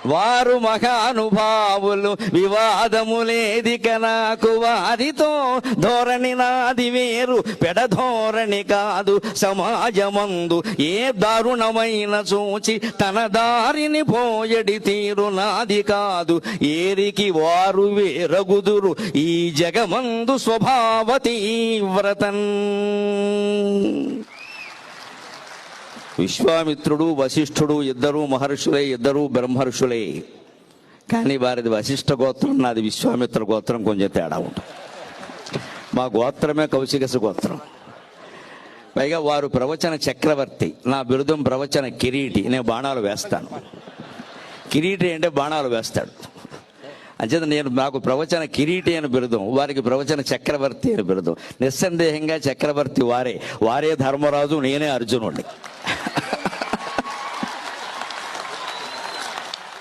వారు మహానుభావులు వివాదములేదిక నాకు వారితో ధోరణి నాది వేరు పెడధోరణి కాదు సమాజమందు ఏ దారుణమైన చూచి తన దారిని పోయడి తీరు నాది కాదు ఏరికి వారు వేరగుదురు ఈ జగమందు స్వభావ తీవ్రతన్. విశ్వామిత్రుడు వశిష్ఠుడు ఇద్దరు మహర్షులే, ఇద్దరు బ్రహ్మర్షులే. కానీ వారిది వశిష్ఠ గోత్రం, నాది విశ్వామిత్ర గోత్రం, కొంచెం తేడా ఉంటుంది. మా గోత్రమే కౌశికస గోత్రం. పైగా వారు ప్రవచన చక్రవర్తి, నా బిరుదం ప్రవచన కిరీటి. నేను బాణాలు వేస్తాను. కిరీటి అంటే బాణాలు వేస్తాడు. అంచేత నాకు ప్రవచన కిరీటి అని బిరుదం, వారికి ప్రవచన చక్రవర్తి అని బిరుదం. నిస్సందేహంగా చక్రవర్తి వారే ధర్మరాజు, నేనే అర్జునుడిని.